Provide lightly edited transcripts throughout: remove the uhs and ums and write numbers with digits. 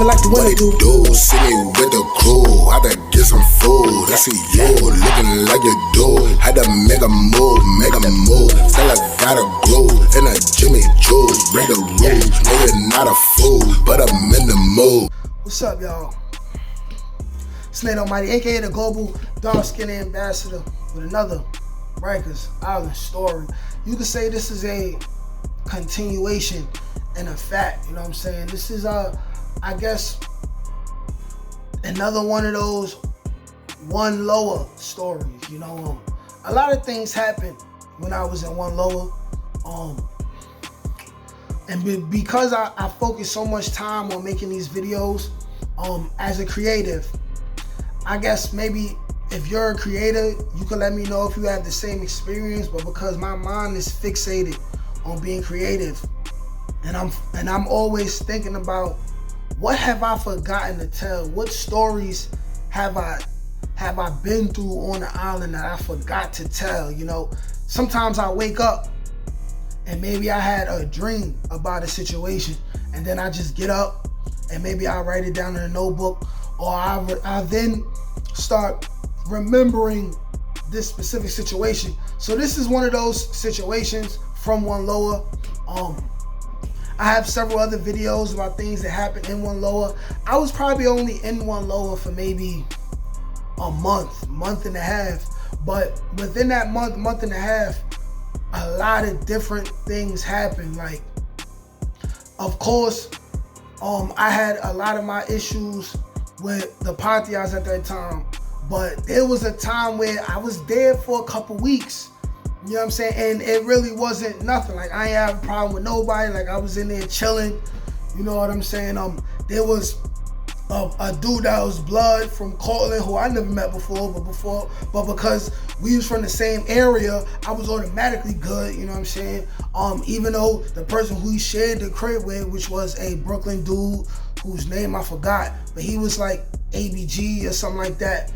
living like the winter do. See me with the crew, had to get some food. I see you looking like you do. Had to make a move. Feel like I gotta grow in a Jimmy Choo. Break the rules, no you're not a fool, but I'm in the mood. What's up, y'all? It's Nate Almighty, aka the Global Dark Skin Ambassador, with another Rikers Island story. You could say this is a continuation and a fact, you know what I'm saying? This is I guess another one of those One Lower stories, you know. A lot of things happened when I was in One Lower, and because I focus so much time on making these videos, as a creative, I guess maybe if you're a creator, you can let me know if you have the same experience. But because my mind is fixated on being creative, and I'm always thinking about what have I forgotten to tell? What stories have I been through on the island that I forgot to tell? You know, sometimes I wake up and maybe I had a dream about a situation, and then I just get up and maybe I write it down in a notebook, or I then start remembering this specific situation. So this is one of those situations from One Lower. I have several other videos about things that happened in One Lower. I was probably only in One Lower for maybe a month and a half. But within that month and a half, a lot of different things happened. Like, of course, I had a lot of my issues with the Patias at that time. But there was a time where I was there for a couple weeks. You know what I'm saying? And it really wasn't nothing. Like, I ain't have a problem with nobody. Like, I was in there chilling. You know what I'm saying? There was a dude that was blood from Cortland who I never met before, but because we was from the same area, I was automatically good. You know what I'm saying? Even though the person who he shared the crib with, which was a Brooklyn dude whose name I forgot, but he was like ABG or something like that.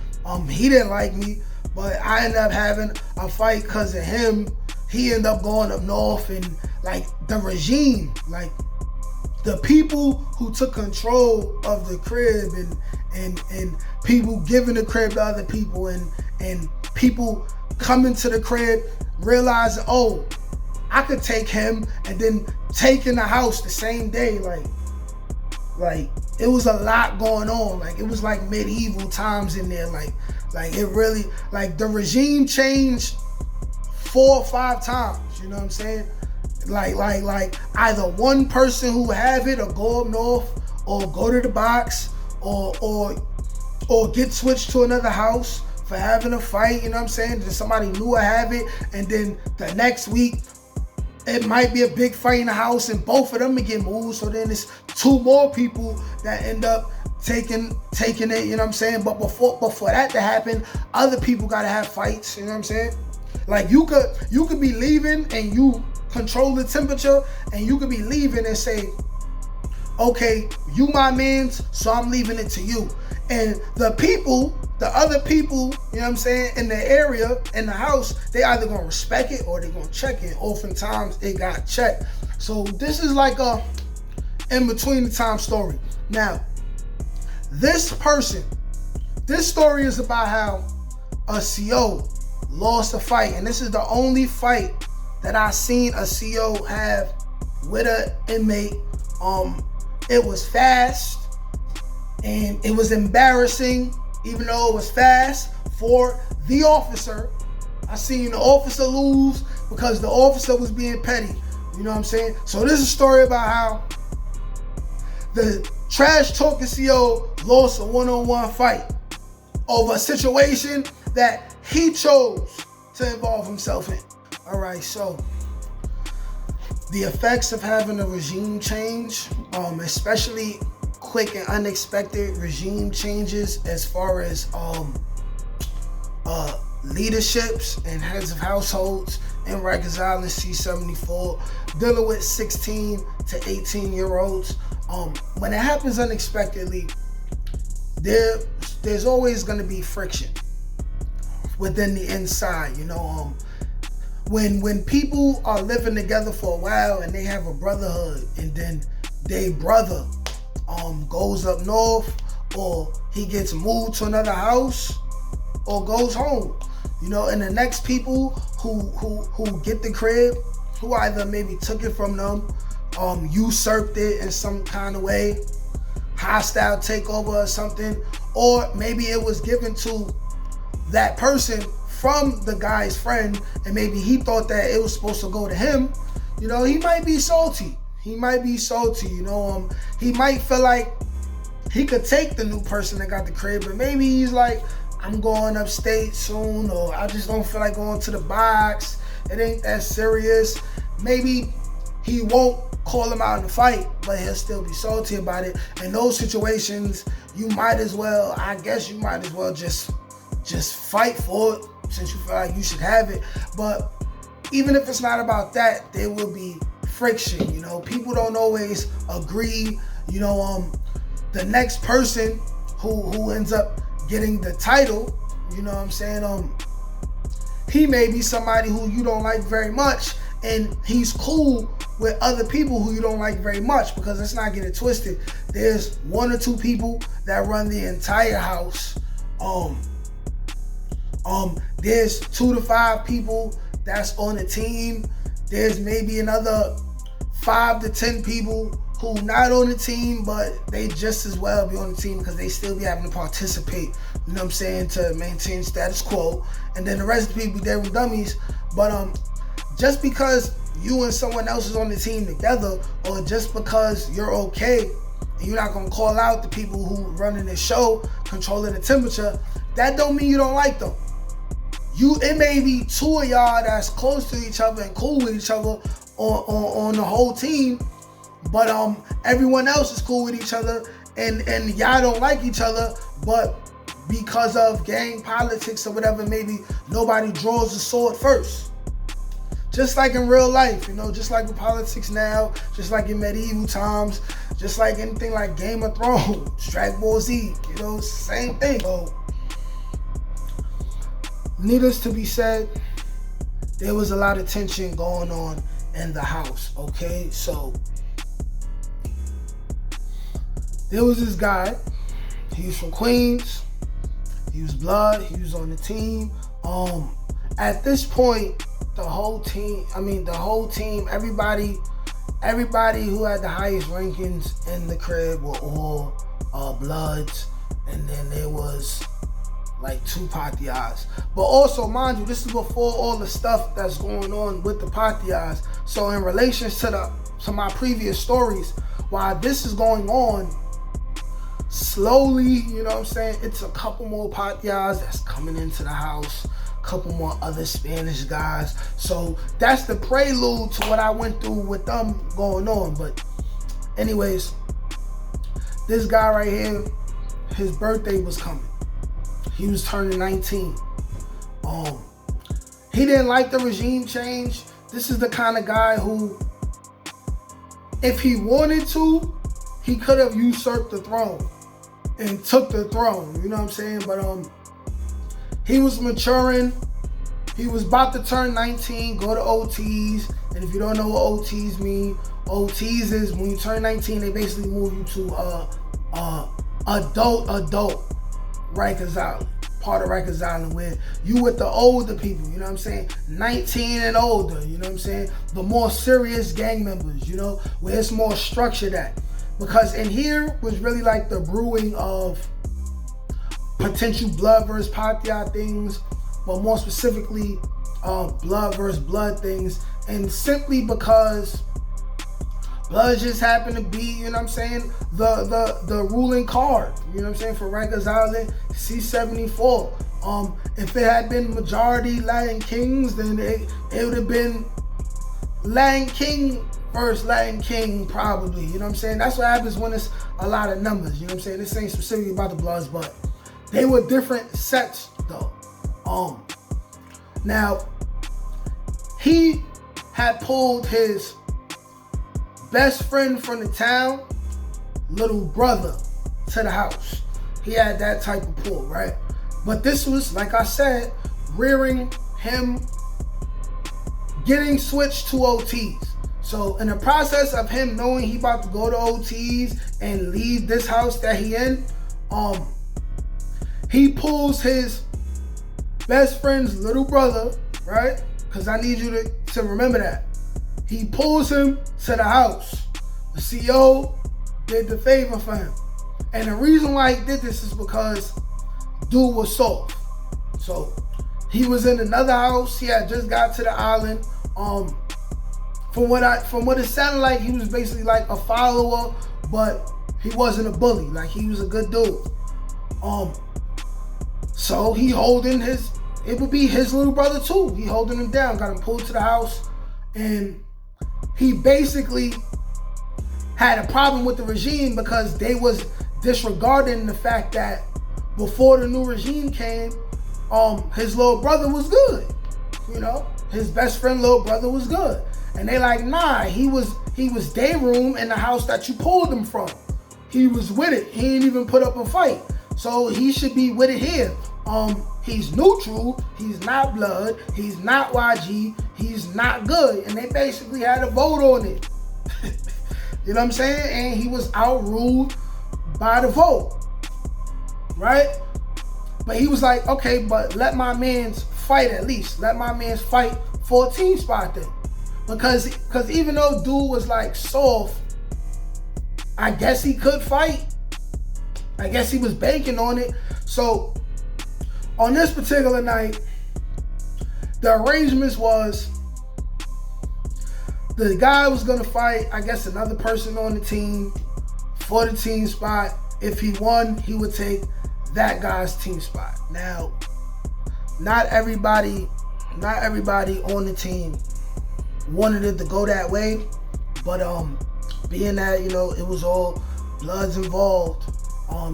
He didn't like me. But I ended up having a fight because of him. He ended up going up north, and like the regime, like the people who took control of the crib and people giving the crib to other people, and people coming to the crib realizing, oh, I could take him, and then taking the house the same day. Like it was a lot going on. Like it was like medieval times in there. Like it really, like the regime changed 4 or 5 times, you know what I'm saying? Like either one person who have it or go up north or go to the box or get switched to another house for having a fight, you know what I'm saying? Then somebody new I have it, and then the next week it might be a big fight in the house and both of them get moved. So then it's 2 more people that end up taking it, you know what I'm saying? But before that to happen, other people gotta have fights, you know what I'm saying? Like you could be leaving and you control the temperature, and you could be leaving and say, okay, you my mans, so I'm leaving it to you. And the other people, you know what I'm saying, in the area, in the house, they either gonna respect it or they gonna check it. Oftentimes it got checked. So this is like a in between the time story. Now, this story is about how a CO lost a fight, and this is the only fight that I seen a CO have with an inmate. It was fast and it was embarrassing, even though it was fast for the officer. I seen the officer lose because the officer was being petty. You know what I'm saying? So this is a story about how the trash talking CO lost a one-on-one fight over a situation that he chose to involve himself in. All right, so the effects of having a regime change, especially quick and unexpected regime changes as far as leaderships and heads of households in Rikers Island C-74, dealing with 16 to 18-year-olds. When it happens unexpectedly, there's always going to be friction within the inside, you know. When people are living together for a while and they have a brotherhood, and then they brother goes up north, or he gets moved to another house, or goes home. You know, and the next people who get the crib, who either maybe took it from them, usurped it in some kind of way, hostile takeover or something, or maybe it was given to that person from the guy's friend, and maybe he thought that it was supposed to go to him. You know, he might be salty. You know, he might feel like he could take the new person that got the crib, but maybe he's like, I'm going upstate soon, or I just don't feel like going to the box. It ain't that serious. Maybe he won't call him out in the fight, but he'll still be salty about it. In those situations, you might as well just fight for it, since you feel like you should have it. But even if it's not about that, there will be friction. You know, people don't always agree. You know, the next person who ends up getting the title, you know what I'm saying, he may be somebody who you don't like very much, and he's cool with other people who you don't like very much, because let's not get it twisted. There's 1 or 2 people that run the entire house. There's 2 to 5 people that's on the team. There's maybe another 5 to 10 people who not on the team, but they just as well be on the team because they still be having to participate, you know what I'm saying, to maintain status quo. And then the rest of the people, they're dummies. But just because you and someone else is on the team together, or just because you're okay and you're not gonna call out the people who running the show, controlling the temperature, that don't mean you don't like them. It may be 2 of y'all that's close to each other and cool with each other on the whole team, but everyone else is cool with each other, and y'all don't like each other, but because of gang politics or whatever, maybe nobody draws the sword first. Just like in real life, you know, just like with politics now, just like in medieval times, just like anything like Game of Thrones, Dragon Ball Z, you know, same thing. So, needless to be said, there was a lot of tension going on in the house, okay? So, there was this guy, he was from Queens, he was blood, he was on the team. At this point, the whole team, everybody who had the highest rankings in the crib were all bloods, and then there was like 2 Patias. But also, mind you, this is before all the stuff that's going on with the Patias. So in relation to my previous stories, while this is going on, slowly, you know what I'm saying, it's a couple more Patias that's coming into the house, a couple more other Spanish guys. So that's the prelude to what I went through with them going on. But anyways, this guy right here, his birthday was coming. He was turning 19. He didn't like the regime change. This is the kind of guy who, if he wanted to, he could have usurped the throne and took the throne, you know what I'm saying? But he was maturing. He was about to turn 19, go to OTs. And if you don't know what OTs mean, OTs is when you turn 19, they basically move you to adult Rikers Island, part of Rikers Island, where you with the older people, you know what I'm saying? 19 and older, you know what I'm saying? The more serious gang members, you know, where it's more structured at. Because in here was really like the brewing of potential blood versus Patia things, but more specifically, blood versus blood things. And simply because blood just happened to be, you know what I'm saying, the ruling card, you know what I'm saying, for Rikers Island, C-74. If it had been majority Latin Kings, then it would have been Latin King versus Latin King, probably, you know what I'm saying? That's what happens when it's a lot of numbers, you know what I'm saying? This ain't specifically about the Bloods, but they were different sets, though. Now, he had pulled his best friend from the town, little brother, to the house. He had that type of pull, right? But this was, like I said, rearing him, getting switched to OTs. So in the process of him knowing he about to go to OTs and leave this house that he in, he pulls his best friend's little brother, right? Because I need you to remember that. He pulls him to the house. The CO did the favor for him. And the reason why he did this is because dude was soft. So he was in another house. He had just got to the island. From what it sounded like, he was basically like a follower, but he wasn't a bully. Like, he was a good dude. So he holding it would be his little brother too. He holding him down, got him pulled to the house, and he basically had a problem with the regime because they was disregarding the fact that before the new regime came, his little brother was good. You know, his best friend little brother was good. And they like, nah, he was day room in the house that you pulled him from. He was with it. He didn't even put up a fight. So he should be with it here. He's neutral. He's not blood. He's not YG. He's not good. And they basically had a vote on it. You know what I'm saying? And he was outruled by the vote. Right? But he was like, okay, but let my mans fight at least. Let my mans fight for a team spot then. Because even though dude was like soft, I guess he could fight. I guess he was banking on it. So on this particular night, the arrangements was the guy was gonna fight, I guess, another person on the team for the team spot. If he won, he would take that guy's team spot. Now, not everybody on the team wanted it to go that way, but being that, you know, it was all bloods involved,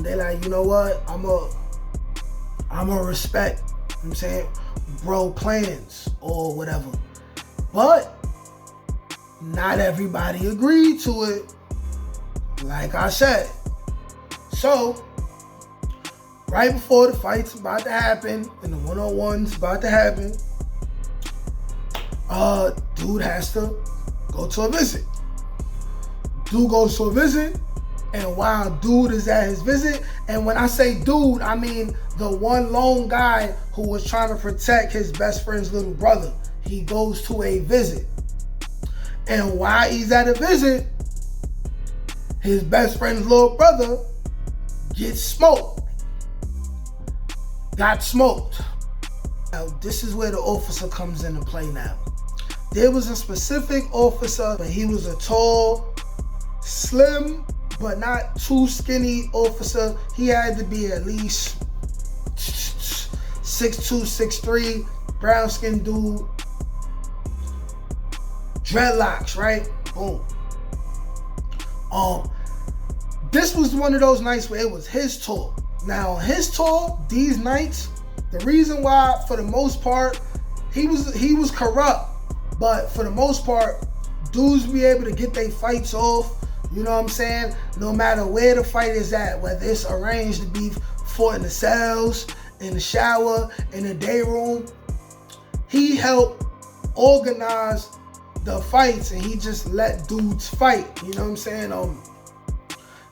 they like, you know what, I'm a respect, you know what I'm saying, bro plans or whatever. But not everybody agreed to it, like I said. So right before the fight's about to happen and the one-on-one's about to happen, dude has to go to a visit. Dude goes to a visit, and while dude is at his visit, and when I say dude, I mean the one lone guy who was trying to protect his best friend's little brother. He goes to a visit. And while he's at a visit, his best friend's little brother gets smoked. Got smoked. Now, this is where the officer comes into play now. There was a specific officer, but he was a tall, slim, but not too skinny officer. He had to be at least 6'2", 6'3", brown skinned dude. Dreadlocks, right? Boom. This was one of those nights where it was his tour. Now, on his tour, these nights, the reason why, for the most part, he was corrupt, but for the most part, dudes be able to get their fights off. You know what I'm saying? No matter where the fight is at, whether it's arranged to be fought in the cells, in the shower, in the day room, he helped organize the fights, and he just let dudes fight. You know what I'm saying?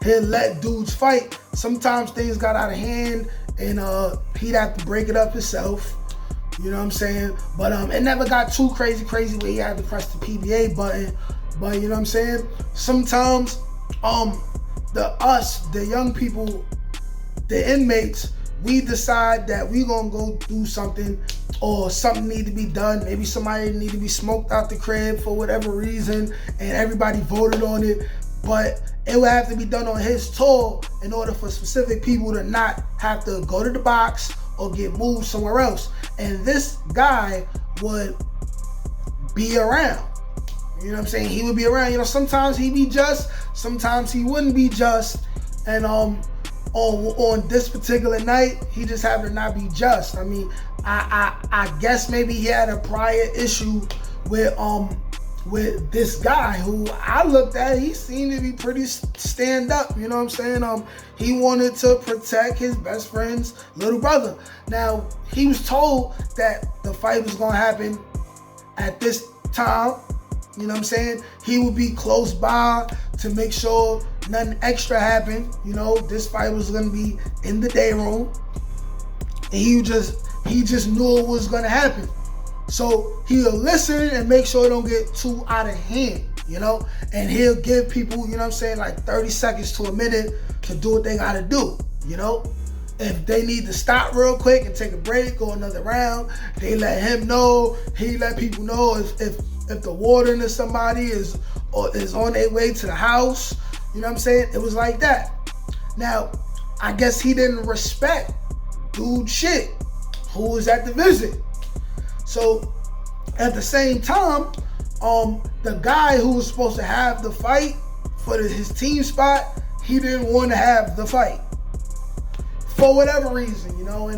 He'll let dudes fight. Sometimes things got out of hand, and he'd have to break it up himself. You know what I'm saying? But it never got too crazy where he had to press the PBA button. But you know what I'm saying? Sometimes the young people, the inmates, we decide that we gonna go do something, or something need to be done. Maybe somebody need to be smoked out the crib for whatever reason, and everybody voted on it. But it would have to be done on his tour in order for specific people to not have to go to the box or get moved somewhere else. And this guy would be around. You know what I'm saying? He would be around. You know, sometimes he'd be just, sometimes he wouldn't be just. And on this particular night, he just happened to not be just. I mean, I guess maybe he had a prior issue with this guy who I looked at. He seemed to be pretty stand up. You know what I'm saying? He wanted to protect his best friend's little brother. Now, he was told that the fight was gonna happen at this time. You know what I'm saying? He would be close by to make sure nothing extra happened. You know, this fight was gonna be in the day room. And he just knew it was gonna happen. So he'll listen and make sure it don't get too out of hand, you know? And he'll give people, you know what I'm saying, like 30 seconds to a minute to do what they gotta do, you know? If they need to stop real quick and take a break, go another round, they let him know. He let people know if the warden or somebody is on their way to the house, you know what I'm saying? It was like that. Now, I guess he didn't respect dude shit who was at the visit. So at the same time, the guy who was supposed to have the fight for his team spot, he didn't want to have the fight for whatever reason, you know.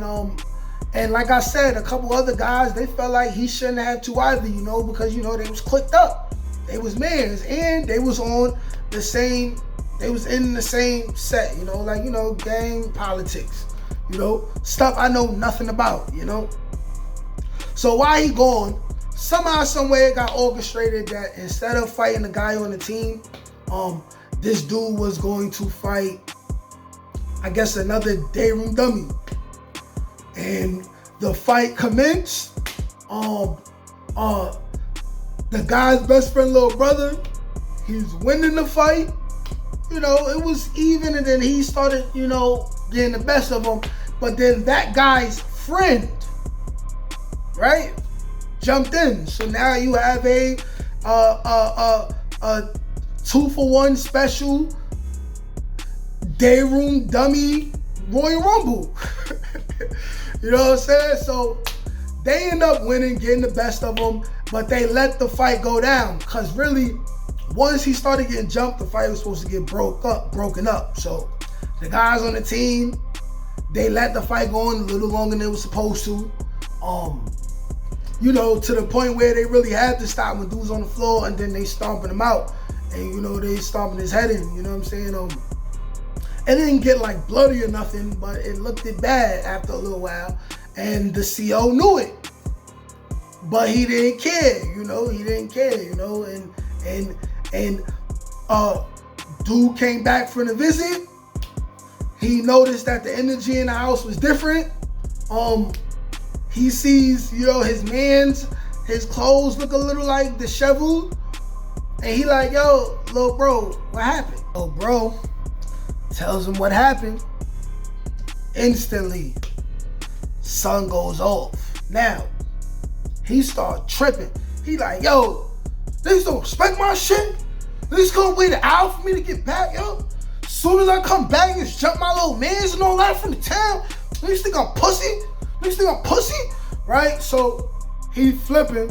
And like I said, a couple other guys, they felt like he shouldn't have to either, you know, because, you know, they was clicked up, they was mans, and they was on the same, they was in the same set, you know, like, you know, gang politics, you know, stuff I know nothing about, you know. So while he gone, somehow, somewhere it got orchestrated that instead of fighting the guy on the team, this dude was going to fight, I guess, another day room dummy. And the fight commenced. The guy's best friend, little brother, he's winning the fight. You know, it was even, and then he started, you know, getting the best of him. But then that guy's friend, right, jumped in. So now you have a 2-for-1 special day room dummy Royal Rumble. You know what I'm saying? So they end up winning, getting the best of them, but they let the fight go down. Because really, once he started getting jumped, the fight was supposed to get broken up. So the guys on the team, they let the fight go on a little longer than it was supposed to. You know, to the point where they really had to stop when dudes on the floor, and then they stomping him out. And, you know, they stomping his head in, you know what I'm saying? It didn't get like bloody or nothing, but it looked bad after a little while. And the CO knew it. But he didn't care, you know, and dude came back from the visit. He noticed that the energy in the house was different. He sees, you know, his clothes look a little like disheveled. And he like, yo, little bro, what happened? Oh, bro tells him what happened. Instantly, sun goes off. Now, he start tripping. He like, yo, niggas don't respect my shit? Niggas gonna wait an hour for me to get back, yo? As soon as I come back and jump my little mans and all that from the town, niggas think I'm pussy? Niggas think I'm pussy? Right? So, he flipping.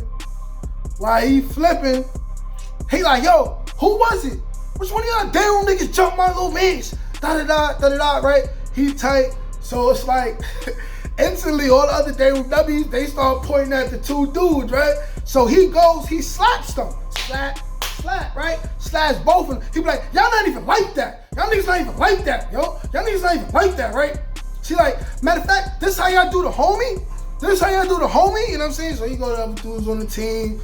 While he flipping, he like, yo, who was it? Which one of y'all damn niggas jumped my little mans? Da-da-da, right? He tight. So it's like, instantly all the other day W's, they start pointing at the two dudes, right? So he goes, he slaps them. Slap, right? Slaps both of them. He be like, y'all not even like that. Y'all niggas not even like that, yo. Y'all niggas not even like that, right? She like, matter of fact, this how y'all do the homie? This how y'all do the homie? You know what I'm saying? So he go to the other dudes on the team,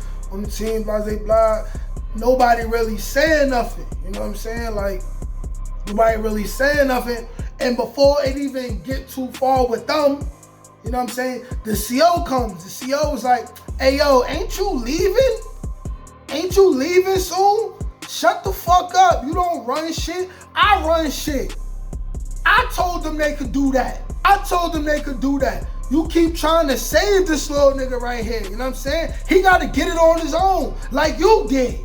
blah, blah, blah. Nobody really saying nothing. You know what I'm saying? Like, nobody really saying nothing. And before it even get too far with them, you know what I'm saying? The CO comes. The CO is like, hey, yo, ain't you leaving? Ain't you leaving soon? Shut the fuck up. You don't run shit. I run shit. I told them they could do that. You keep trying to save this little nigga right here. You know what I'm saying? He got to get it on his own like you did.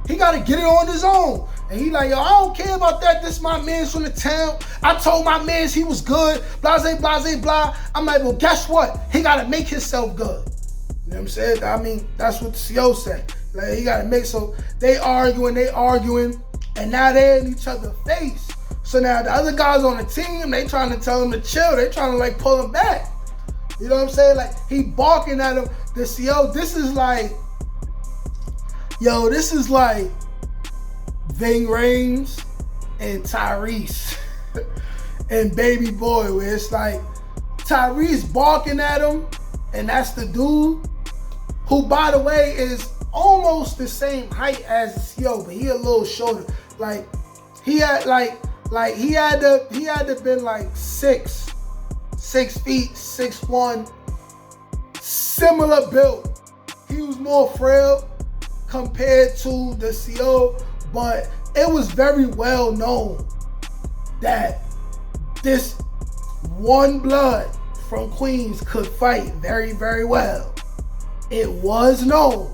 He got to get it on his own. And he like, yo, I don't care about that. This my man's from the town. I told my mans he was good. Blase, blase, blah. I'm like, well, guess what? He got to make himself good. You know what I'm saying? I mean, that's what the CO said. Like, he got to make, so they arguing, and now they're in each other's face. So now the other guys on the team, they trying to tell him to chill. They trying to like pull him back. You know what I'm saying? Like, he barking at him. The CO, this is like Ving Rhames and Tyrese and Baby Boy, where it's like Tyrese barking at him, and that's the dude who, by the way, is almost the same height as the CO, but he a little shorter. Like he had he had to been like 6 feet, 6'1", similar build. He was more frail compared to the CO, but it was very well known that this one blood from Queens could fight very, very well. It was known.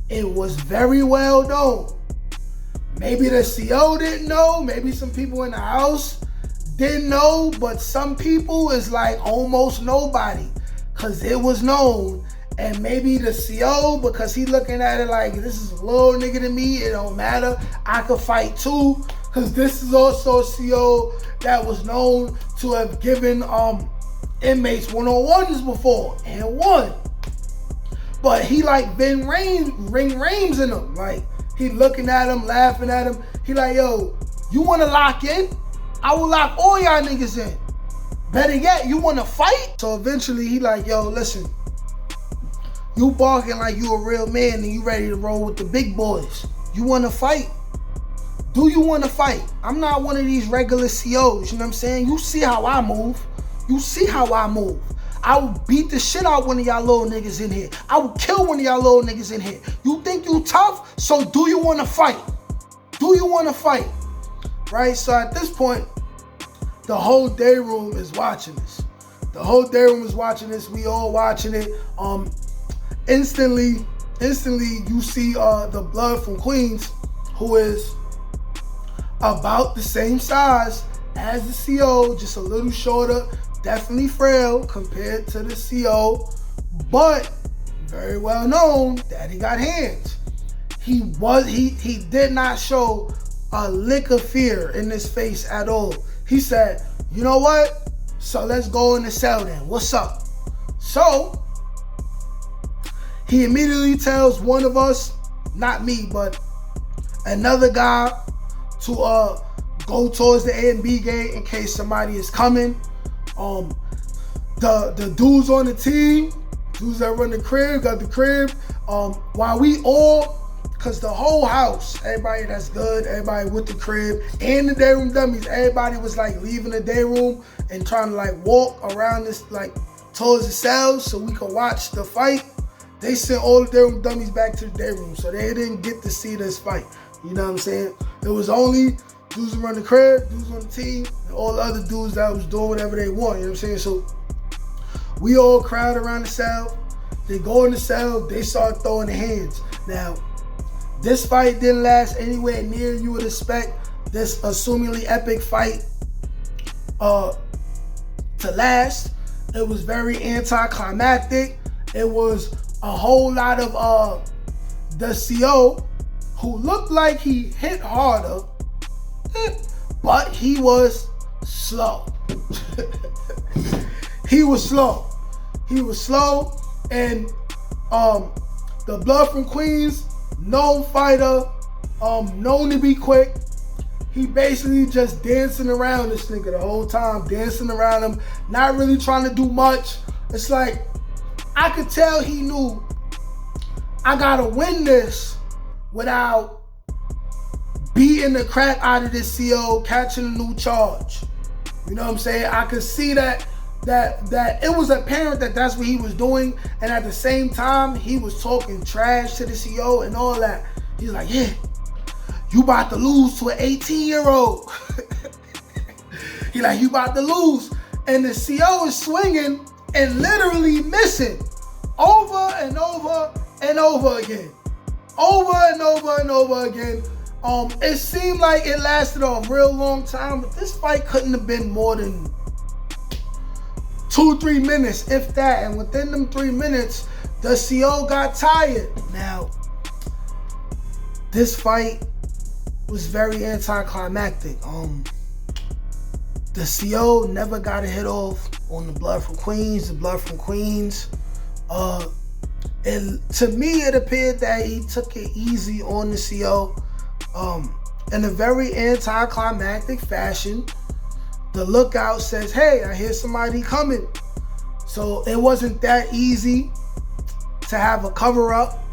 It was very well known. Maybe the CO didn't know. Maybe some people in the house didn't know. But some people is like almost nobody, because it was known. And maybe the CO, because he looking at it like, this is a little nigga to me, it don't matter, I could fight too. Because this is also a CO that was known to have given inmates one-on-ones before and won. But he like ring rames in him. Like, he looking at him, laughing at him. He like, yo, you want to lock in? I will lock all y'all niggas in. Better yet, you want to fight? So eventually he like, yo, listen, you barking like you a real man and you ready to roll with the big boys. You want to fight? Do you want to fight? I'm not one of these regular COs, you know what I'm saying? You see how I move. You see how I move. I will beat the shit out one of y'all little niggas in here. I will kill one of y'all little niggas in here. You think you tough? So do you want to fight? Do you want to fight? Right? So at this point, the whole day room is watching this. The whole day room is watching this. We all watching it. Instantly you see the blood from Queens, who is about the same size as the CO, just a little shorter, definitely frail compared to the CO, but very well known that he got hands. He did not show a lick of fear in his face at all. He said, you know what? So let's go in the cell then. What's up? So he immediately tells one of us, not me, but another guy, to go towards the A and B gate in case somebody is coming. The dudes on the team, dudes that run the crib, got the crib. While we all, cause the whole house, everybody that's good, everybody with the crib, and the day room dummies, everybody was like leaving the day room and trying to like walk around this, like towards the cells so we could watch the fight. They sent all the day room dummies back to the day room, so they didn't get to see this fight. You know what I'm saying? It was only dudes who run the crib, dudes on the team, and all the other dudes that was doing whatever they want. You know what I'm saying? So we all crowd around the cell. They go in the cell. They start throwing their hands. Now, this fight didn't last anywhere near you would expect this assumingly epic fight to last. It was very anticlimactic. It was a whole lot of the CO, who looked like he hit harder, but he was slow. He was slow. He was slow, and the blood from Queens, known fighter, known to be quick. He basically just dancing around this nigga the whole time, dancing around him, not really trying to do much. It's like, I could tell he knew, I gotta win this without beating the crap out of this CO, catching a new charge. You know what I'm saying? I could see that it was apparent that that's what he was doing, and at the same time, he was talking trash to the CO and all that. He's like, yeah, you about to lose to an 18-year-old. He like, you about to lose. And the CO is swinging and literally missing over and over and over again. Over and over and over again. It seemed like it lasted a real long time, but this fight couldn't have been more than 2-3 minutes, if that. And within them 3 minutes, the CO got tired. Now, this fight was very anticlimactic. The CO never got a hit off on the blood from Queens. The blood from Queens, and to me, it appeared that he took it easy on the CO. In a very anticlimactic fashion. The lookout says, hey, I hear somebody coming. So it wasn't that easy to have a cover up.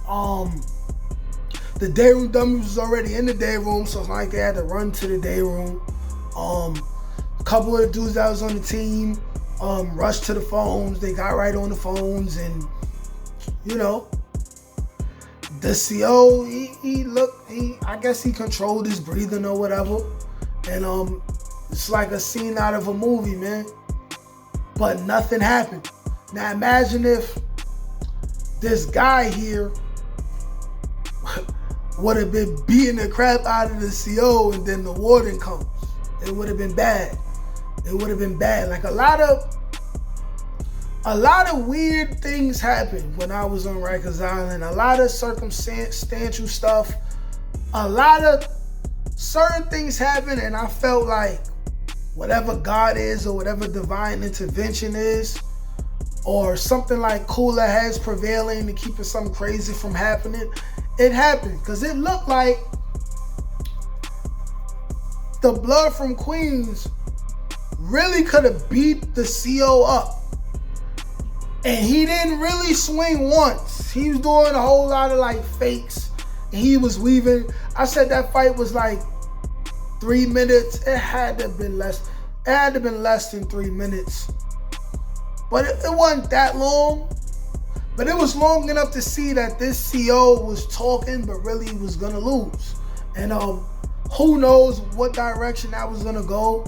The day room dummies was already in the day room, so it's not like they had to run to the day room. A couple of the dudes that was on the team rushed to the phones. They got right on the phones, and you know, the CO, I guess he controlled his breathing or whatever, and it's like a scene out of a movie, man. But nothing happened. Now imagine if this guy here would have been beating the crap out of the CO, and then the warden comes. It would have been bad. It would have been bad. Like a lot of weird things happened when I was on Rikers Island. A lot of circumstantial stuff. A lot of certain things happened, and I felt like whatever God is or whatever divine intervention is, or something like cooler heads prevailing and keeping something crazy from happening, it happened. Because it looked like the blood from Queens really could have beat the CO up. And he didn't really swing once. He was doing a whole lot of like fakes, and he was weaving. I said that fight was like 3 minutes. It had to have been less. It had to have been less than 3 minutes. But it wasn't that long. But it was long enough to see that this CO was talking, but really was gonna lose. And who knows what direction that was gonna go.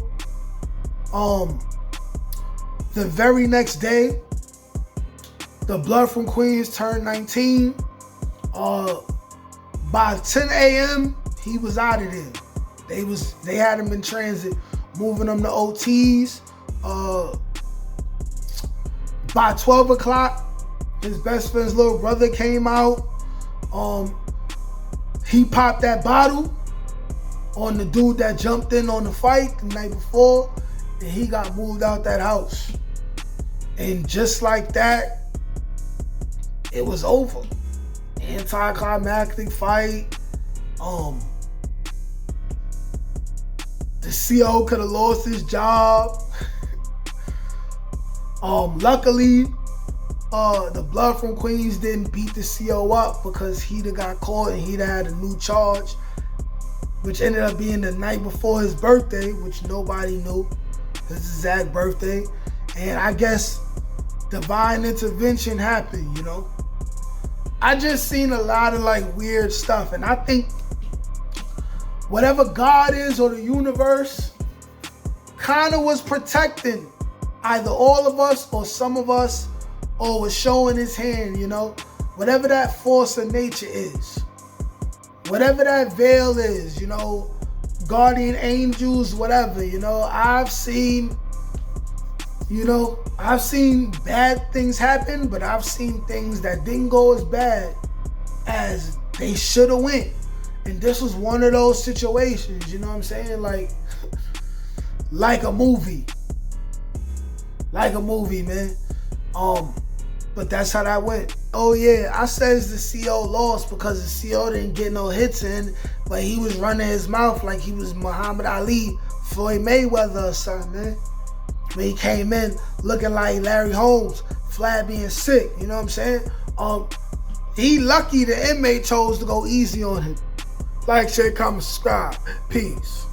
The very next day, the blood from Queens turned 19. By 10 a.m., he was out of there. They had him in transit, moving him to OTs. By 12 o'clock, his best friend's little brother came out. He popped that bottle on the dude that jumped in on the fight the night before, and he got moved out that house. And just like that, it was over. Anticlimactic fight. The CO could have lost his job. Luckily, the blood from Queens didn't beat the CO up, because he'd have got caught and he'd have had a new charge, which ended up being the night before his birthday, which nobody knew his exact birthday. And I guess divine intervention happened, you know. I just seen a lot of like weird stuff, and I think whatever God is or the universe kind of was protecting either all of us or some of us, or was showing his hand, you know. Whatever that force of nature is, whatever that veil is, you know, guardian angels, whatever, you know. I've seen bad things happen, but I've seen things that didn't go as bad as they should have went. And this was one of those situations, you know what I'm saying? Like a movie. Like a movie, man. But that's how that went. Oh yeah, I says the CO lost because the CO didn't get no hits in, but he was running his mouth like he was Muhammad Ali, Floyd Mayweather or something, man. When he came in looking like Larry Holmes, flat being sick, you know what I'm saying? He lucky the Inmate chose to go easy on him. Like, share, comment, subscribe. Peace.